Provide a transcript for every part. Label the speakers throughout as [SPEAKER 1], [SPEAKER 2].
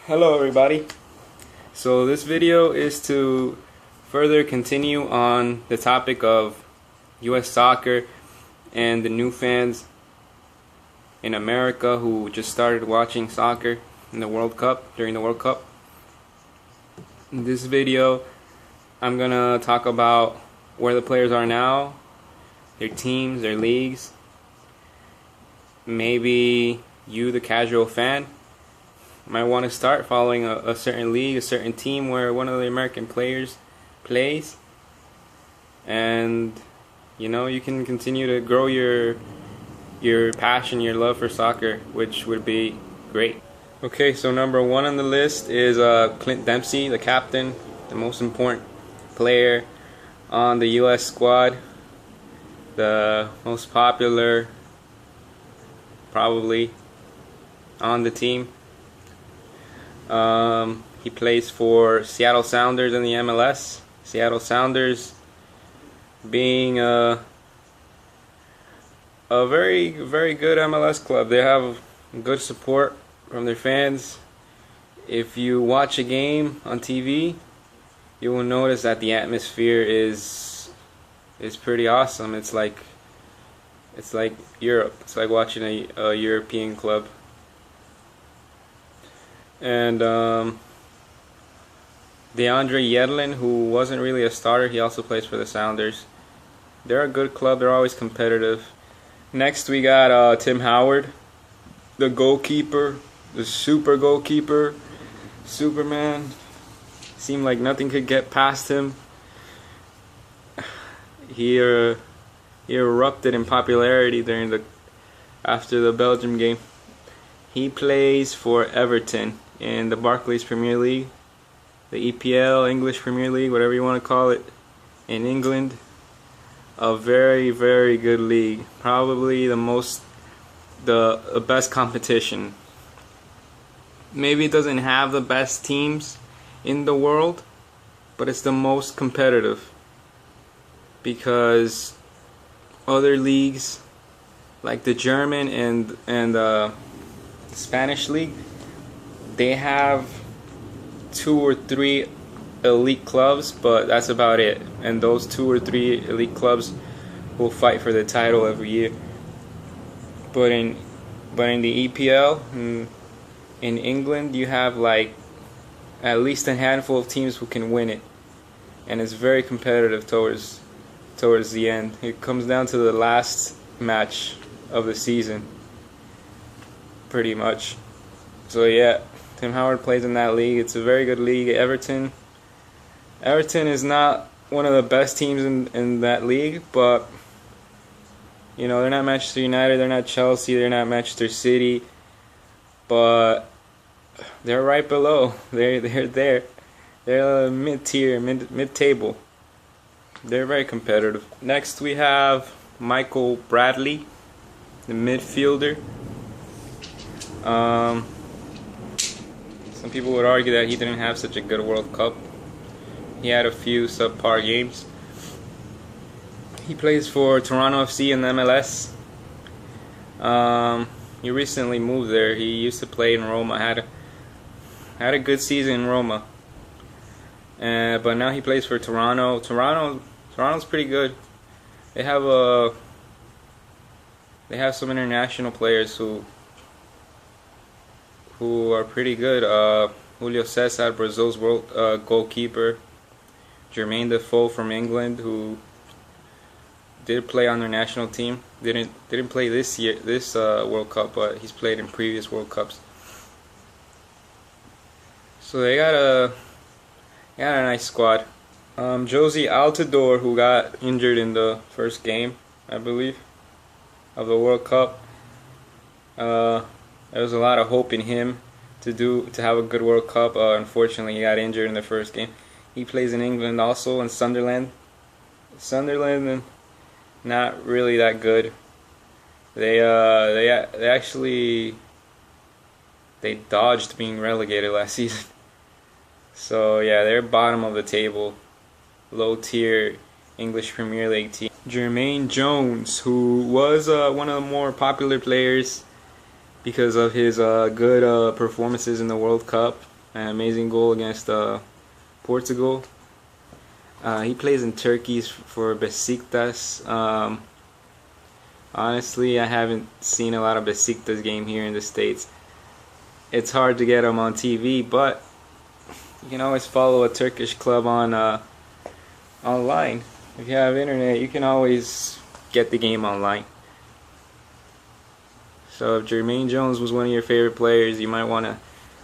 [SPEAKER 1] Hello everybody. So this video is to further continue on the topic of US soccer and the new fans in America who just started watching soccer in the World Cup, during the World Cup. In this video I'm gonna talk about where the players are now, their teams, their leagues. Maybe you, the casual fan, might want to start following a certain league, a certain team where one of the American players plays, and you can continue to grow your passion, your love for soccer, which would be great. Okay, so number one on the list is Clint Dempsey, the captain, the most important player on the US squad, the most popular probably on the team. He plays for Seattle Sounders in the MLS. Seattle Sounders being a very, very good MLS club. They have good support from their fans. If you watch a game on TV, you will notice that the atmosphere is pretty awesome. It's like Europe. It's like watching a European club. And DeAndre Yedlin, who wasn't really a starter, he also plays for the Sounders. They're a good club. They're always competitive. Next we got Tim Howard, the goalkeeper, the super goalkeeper, Superman. Seemed like nothing could get past him. He erupted in popularity after the Belgium game. He plays for Everton in the Barclays Premier League, the EPL, English Premier League, whatever you want to call it, in England. A very, very good league. Probably the best competition. Maybe it doesn't have the best teams in the world, but it's the most competitive, because other leagues like the German and Spanish league, they have 2 or 3 elite clubs, but that's about it. And those 2 or 3 elite clubs will fight for the title every year. But in the EPL in England, you have like at least a handful of teams who can win it, and it's very competitive towards the end. It comes down to the last match of the season, pretty much. So yeah, Tim Howard plays in that league. It's a very good league. Everton is not one of the best teams in that league, but they're not Manchester United, they're not Chelsea, they're not Manchester City, but they're right below. They're there. They're mid-tier, mid-table. They're very competitive. Next we have Michael Bradley, the midfielder. Some people would argue that he didn't have such a good World Cup. He had a few subpar games. He plays for Toronto FC in the MLS. He recently moved there. He used to play in Roma. Had a good season in Roma. But now he plays for Toronto. Toronto's pretty good. They have some international players who are pretty good. Julio Cesar, Brazil's world goalkeeper. Jermaine Defoe from England, who did play on their national team. Didn't play this World Cup, but he's played in previous World Cups. So they got a nice squad. Josie Altidore, who got injured in the first game, I believe, of the World Cup. There was a lot of hope in him to have a good World Cup. Unfortunately, he got injured in the first game. He plays in England also, in Sunderland. Sunderland, not really that good. They dodged being relegated last season. So yeah, they're bottom of the table, low tier English Premier League team. Jermaine Jones, who was one of the more popular players because of his good performances in the World Cup. an amazing goal against Portugal. He plays in Turkey for Besiktas. Honestly, I haven't seen a lot of Besiktas game here in the States. It's hard to get them on TV, but you can always follow a Turkish club on online. If you have internet, you can always get the game online. So if Jermaine Jones was one of your favorite players, you might want to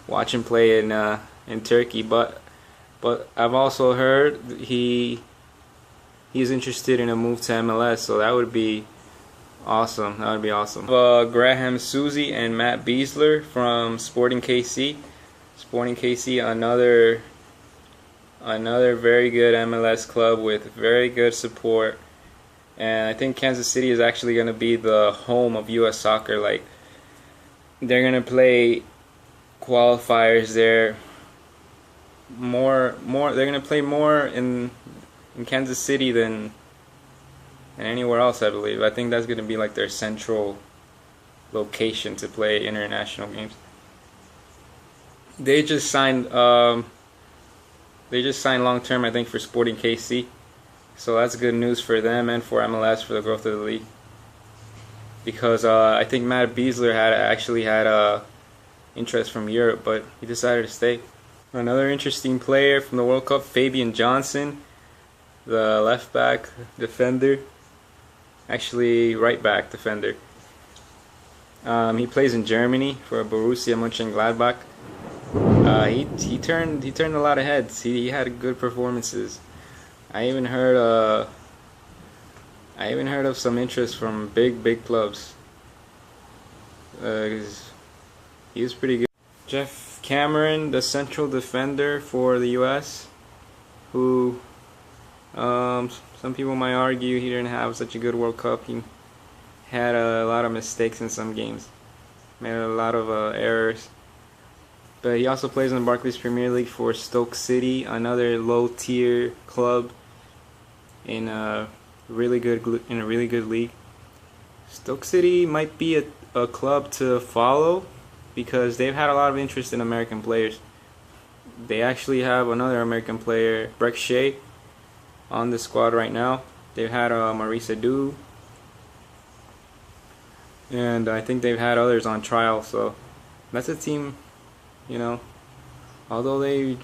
[SPEAKER 1] watch him play in Turkey. But I've also heard he's interested in a move to MLS, so that would be awesome. That would be awesome. Graham Susie and Matt Beasler from Sporting KC. Sporting KC, another very good MLS club with very good support. And I think Kansas City is actually going to be the home of U.S. soccer. Like, they're going to play qualifiers there. They're going to play more in Kansas City than anywhere else, I believe. I think that's going to be like their central location to play international games. They just signed long term, I think, for Sporting KC. So that's good news for them and for MLS for the growth of the league. Because I think Matt Beasler actually had interest from Europe, but he decided to stay. Another interesting player from the World Cup, Fabian Johnson, the left back defender, actually right back defender. He plays in Germany for Borussia Mönchengladbach. He turned a lot of heads. He had good performances. I even heard of some interest from big clubs. He was pretty good. Jeff Cameron, the central defender for the U.S., who some people might argue he didn't have such a good World Cup. He had a lot of mistakes in some games, made a lot of errors. But he also plays in the Barclays Premier League for Stoke City, another low-tier club in a really good league. Stoke City might be a club to follow because they've had a lot of interest in American players. They actually have another American player, Breck Shea, on the squad right now. They've had Maurice Adu, and I think they've had others on trial. So that's a team, you know, although they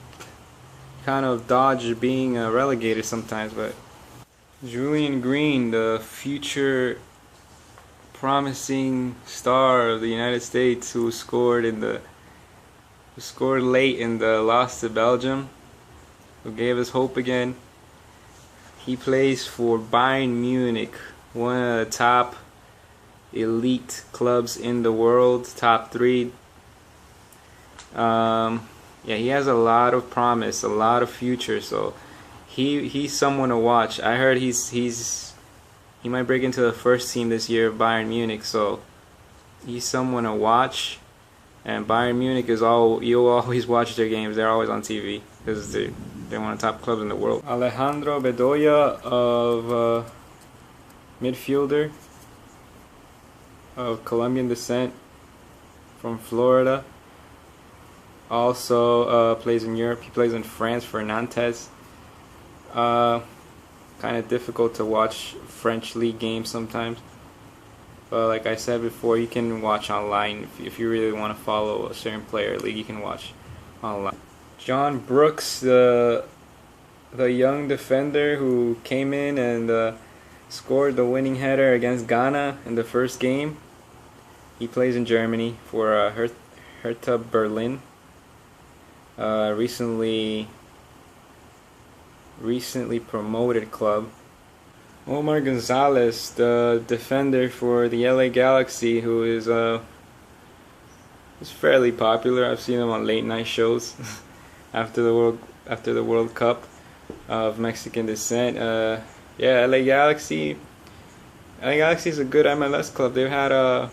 [SPEAKER 1] kind of dodge being relegated sometimes. But Julian Green, the future promising star of the United States, who scored late in the loss to Belgium, who gave us hope again. He plays for Bayern Munich, one of the top elite clubs in the world, top 3. Yeah, he has a lot of promise, a lot of future. So he's someone to watch. I heard he might break into the first team this year of Bayern Munich. So he's someone to watch. And Bayern Munich you'll always watch their games. They're always on TV because they're one of the top clubs in the world. Alejandro Bedoya, of midfielder of Colombian descent from Florida. Also plays in Europe. He plays in France for Nantes. Kind of difficult to watch French league games sometimes. But like I said before, you can watch online. If you really want to follow a certain player league, you can watch online. John Brooks, the young defender who came in and scored the winning header against Ghana in the first game. He plays in Germany for Hertha Berlin. Recently promoted club. Omar Gonzalez, the defender for the LA Galaxy, who is fairly popular. I've seen him on late night shows after the World Cup of Mexican descent. Yeah, LA Galaxy. LA Galaxy is a good MLS club. They've had a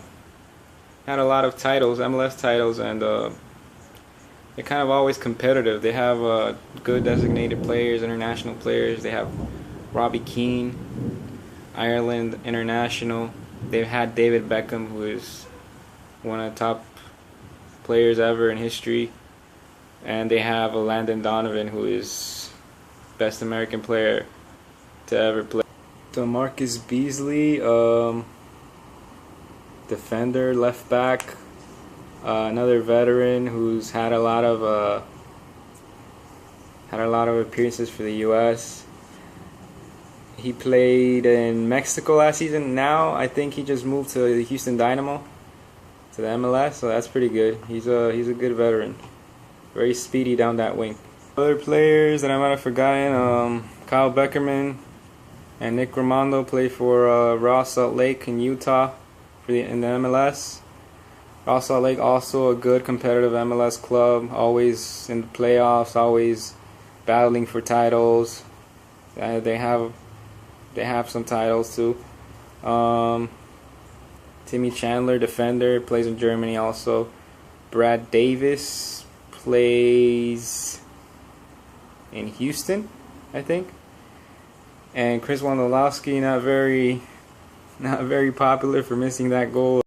[SPEAKER 1] lot of titles, MLS titles, and they're kind of always competitive. They have good designated players, international players. They have Robbie Keane, Ireland international. They've had David Beckham, who is one of the top players ever in history. And they have a Landon Donovan, who is best American player to ever play. DeMarcus Beasley, defender, left back, another veteran who's had a lot of appearances for the U.S. He played in Mexico last season. Now I think he just moved to the Houston Dynamo, to the MLS, so that's pretty good. He's a good veteran, very speedy down that wing. Other players that I might have forgotten, Kyle Beckerman and Nick Raimondo play for Raw Salt Lake in Utah in the MLS. Raw Salt Lake, also a good competitive MLS club, always in the playoffs, always battling for titles. They have some titles too. Timmy Chandler, defender, plays in Germany also. Brad Davis plays in Houston, I think. And Chris Wondolowski, not very popular for missing that goal.